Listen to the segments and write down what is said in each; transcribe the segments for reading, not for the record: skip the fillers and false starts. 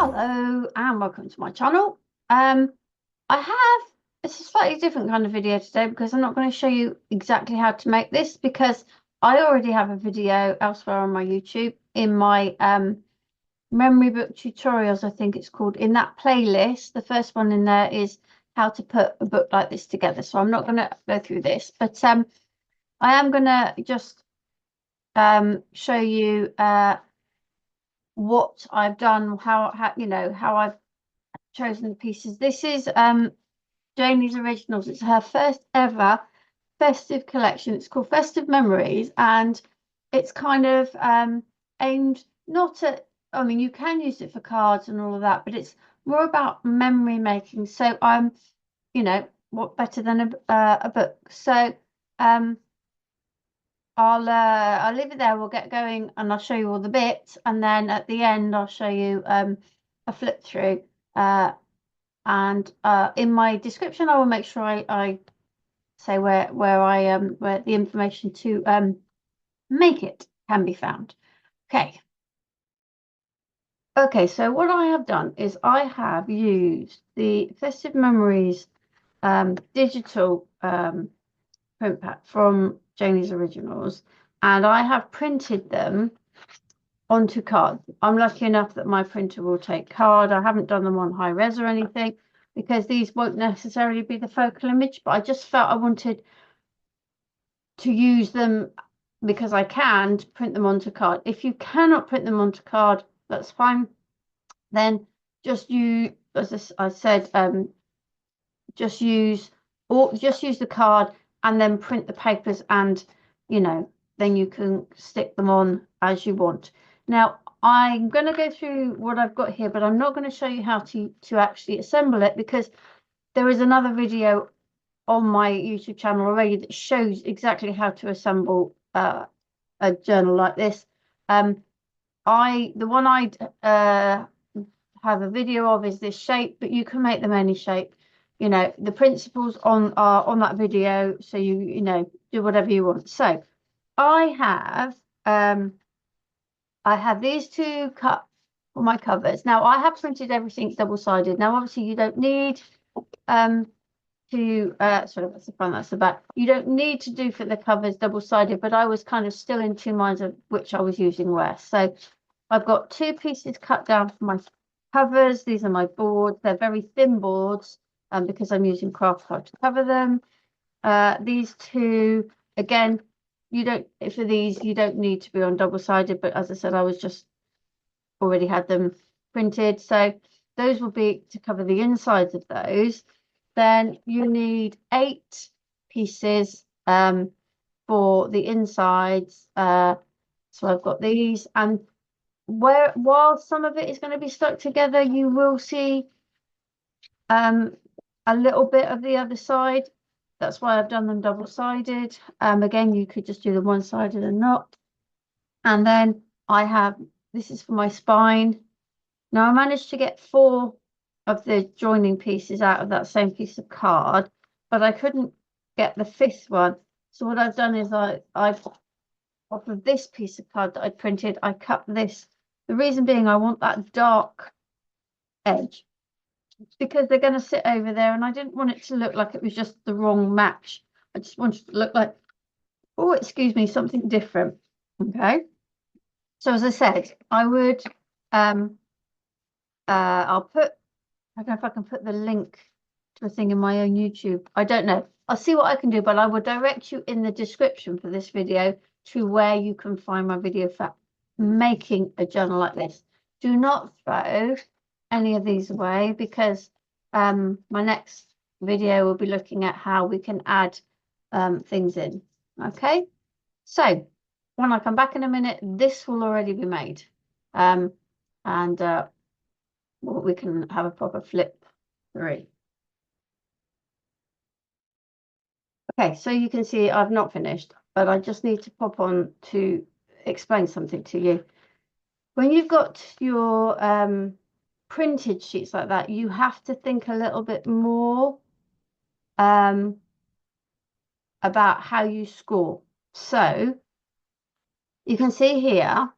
Hello and welcome to my channel. It's a slightly different kind of video today because I'm not going to show you exactly how to make this because I already have a video elsewhere on my YouTube in my memory book tutorials, I think it's called. In that playlist, the first one in there is how to put a book like this together. So I'm not going to go through this, but I am going to just show you what I've done, how I've chosen the pieces. This is Jamie's Originals. It's her first ever festive collection. It's called Festive Memories, and it's kind of aimed not at, I mean, you can use it for cards and all of that, but it's more about memory making. So what better than a book? So I'll leave it there. We'll get going, and I'll show you all the bits, and then at the end I'll show you a flip through. And in my description, I will make sure I say where the information to make it can be found. Okay, so what I have done is I have used the Festive Memories digital print pack from Janie's Originals, and I have printed them onto card. I'm lucky enough that my printer will take card. I haven't done them on high res or anything because these won't necessarily be the focal image, but I just felt I wanted to use them because I can to print them onto card. If you cannot print them onto card, that's fine. Then just use, as I said, just use the card and then print the papers, and then you can stick them on as you want. Now I'm going to go through what I've got here, but I'm not going to show you how to actually assemble it because there is another video on my YouTube channel already that shows exactly how to assemble a journal like this. The one I have a video of is this shape, but you can make them any shape. The principles are on that video, so you do whatever you want. So I have these two cut for my covers. Now I have printed everything double-sided. Now obviously you don't need sorry, that's the front, that's the back. You don't need to do for the covers double-sided, but I was kind of still in two minds of which I was using where. So I've got two pieces cut down for my covers. These are my boards. They're very thin boards because I'm using Kraft to cover them. These two, again, for these you don't need to be on double-sided, but as I said, I was just already had them printed. So those will be to cover the insides of those. Then you need 8 pieces for the insides. So I've got these, and while some of it is going to be stuck together, you will see a little bit of the other side. That's why I've done them double-sided. Again, you could just do them one-sided and not. And then this is for my spine. Now I managed to get 4 of the joining pieces out of that same piece of card, but I couldn't get the 5th one. So what I've done is I've off of this piece of card that I printed, I cut this. The reason being I want that dark edge because they're going to sit over there, and I didn't want it to look like it was just the wrong match. I just wanted it to look like, oh, excuse me, something different. Okay. So as I said, I would I don't know if I can put the link to a thing in my own YouTube. I don't know. I'll see what I can do, but I will direct you in the description for this video to where you can find my video for making a journal like this. Do not throw any of these away because my next video will be looking at how we can add things in. Okay, so when I come back in a minute, this will already be made. We can have a proper flip through. Okay, so you can see I've not finished, but I just need to pop on to explain something to you. When you've got your printed sheets like that, you have to think a little bit more about how you score. So you can see here,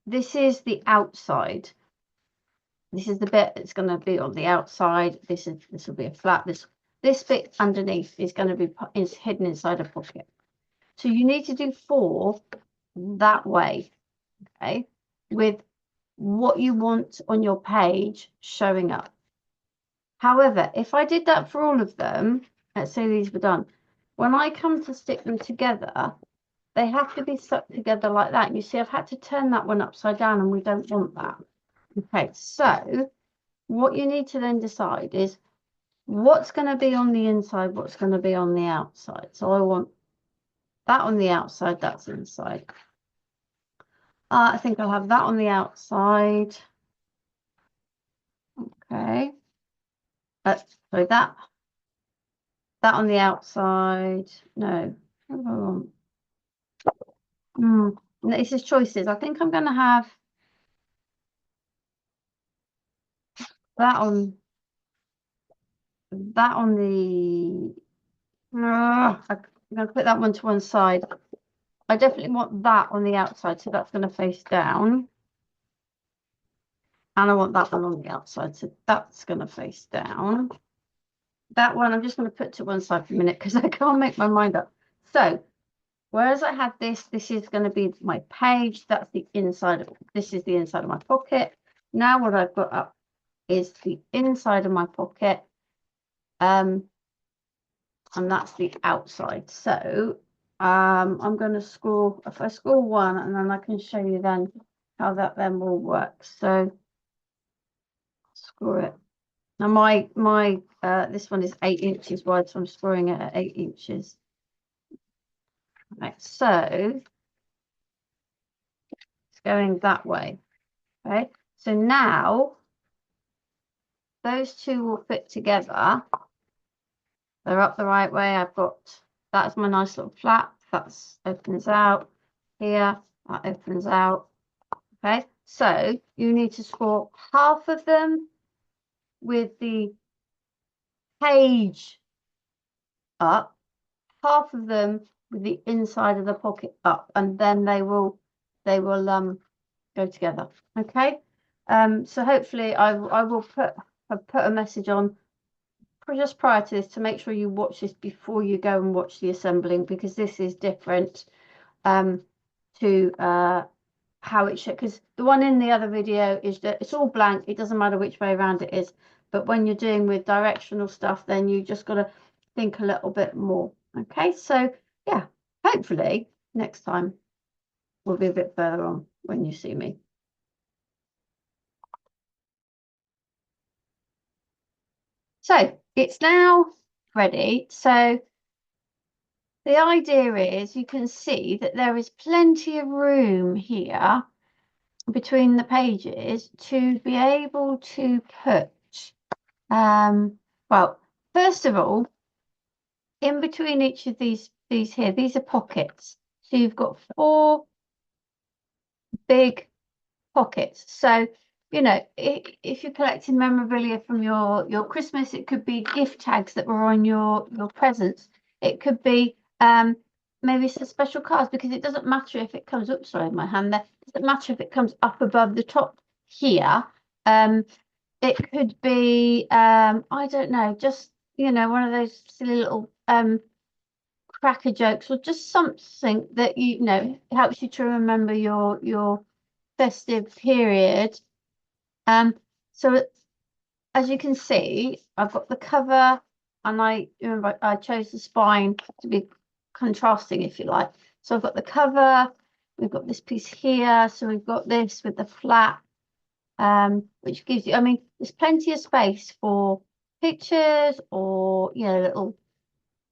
this is the outside. This is the bit that's going to be on the outside. This will be a flap. This bit underneath is going to be hidden inside a pocket. So you need to do 4 that way, okay, with what you want on your page showing up. However, if I did that for all of them, let's say these were done, when I come to stick them together, they have to be stuck together like that. You see, I've had to turn that one upside down, and we don't want that. Okay, so what you need to then decide is what's going to be on the inside, what's going to be on the outside. So I want that on the outside, that's inside. I think I'll have that on the outside. Okay. So that on the outside. No. What do I want? This is choices. I think I'm going to have that on the. I'm going to put that one to one side. I definitely want that on the outside, so that's going to face down. And I want that one on the outside, so that's going to face down. That one I'm just going to put to one side for a minute because I can't make my mind up. So whereas I had this is going to be my page. That's the inside of this is the inside of my pocket. Now what I've got up is the inside of my pocket. And that's the outside. So I'm going to score, if I score 1, and then I can show you then how that then will work. So score it. Now my this one is 8 inches wide, so I'm scoring it at 8 inches. Right, so it's going that way. Okay, so now those two will fit together. They're up the right way. I've got, that's my nice little flap. That opens out here. That opens out. Okay, so you need to score half of them with the page up, half of them with the inside of the pocket up, and then they will go together. Okay, so hopefully I will put a message on just prior to this to make sure you watch this before you go and watch the assembling, because this is different to how it should, because the one in the other video is that it's all blank, it doesn't matter which way around it is, but when you're doing with directional stuff, then you just got to think a little bit more. Okay, so yeah, hopefully next time we'll be a bit further on when you see me. So it's now ready. So the idea is you can see that there is plenty of room here between the pages to be able to put, well, first of all, in between each of these here, these are pockets. So you've got 4 big pockets. So, you know, if you're collecting memorabilia from your Christmas, it could be gift tags that were on your presents. It could be maybe some special cards, because it doesn't matter if it comes up, sorry, my hand there. It doesn't matter if it comes up above the top here. It could be I don't know, just, you know, one of those silly little cracker jokes, or just something that, you know, helps you to remember your festive period. So as you can see, I've got the cover, and I remember I chose the spine to be contrasting, if you like. So I've got the cover, we've got this piece here, so we've got this with the flap, which gives you, I mean, there's plenty of space for pictures or, you know, little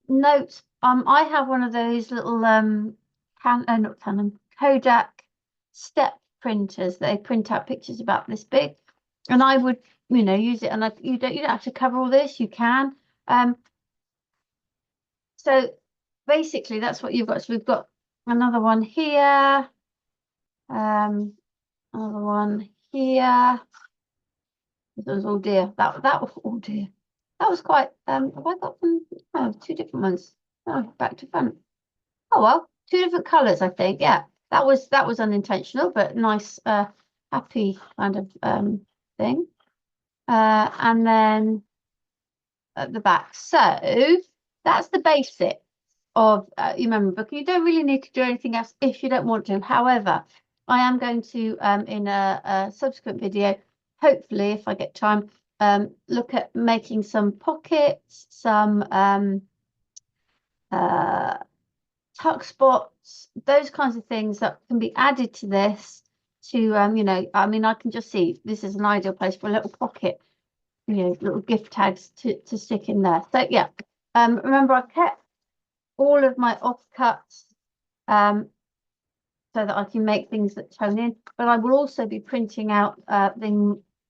notes. I have one of those little not Canon, Kodak step printers. They print out pictures about this big, and I would, you know, use it. And you don't have to cover all this. You can. So basically, that's what you've got. So we've got another one here, another one here. That was, oh dear, that was, oh dear, that was quite. Have I got them? Oh, 2 different ones. Oh, back to front. Oh well, 2 different colours, I think. Yeah, that was unintentional, but nice, happy kind of thing. and then at the back. So that's the basics of your memory book. You don't really need to do anything else if you don't want to. However, I am going to, in a subsequent video, hopefully, if I get time, look at making some pockets, some tuck spots, those kinds of things that can be added to this to, you know, I mean, I can just see this is an ideal place for a little pocket, you know, little gift tags to stick in there. So yeah, remember I kept all of my offcuts so that I can make things that tone in, but I will also be printing out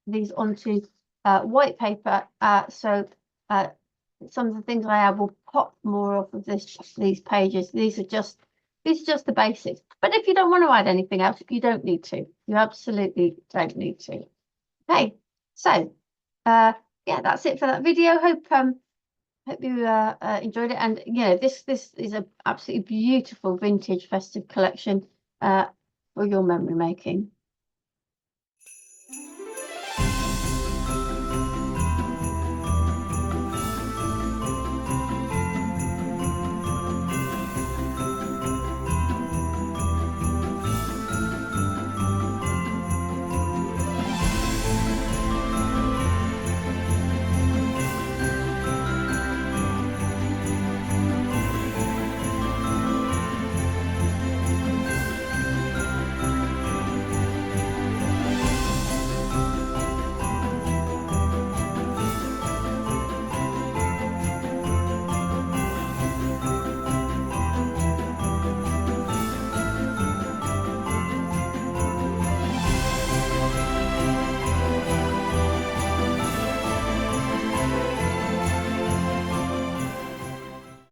these onto white paper. So some of the things I have will pop more off of these pages. These are just the basics. But if you don't want to add anything else, you don't need to. You absolutely don't need to. Okay, so yeah, that's it for that video. Hope you enjoyed it. And you know, this is a absolutely beautiful vintage festive collection for your memory making.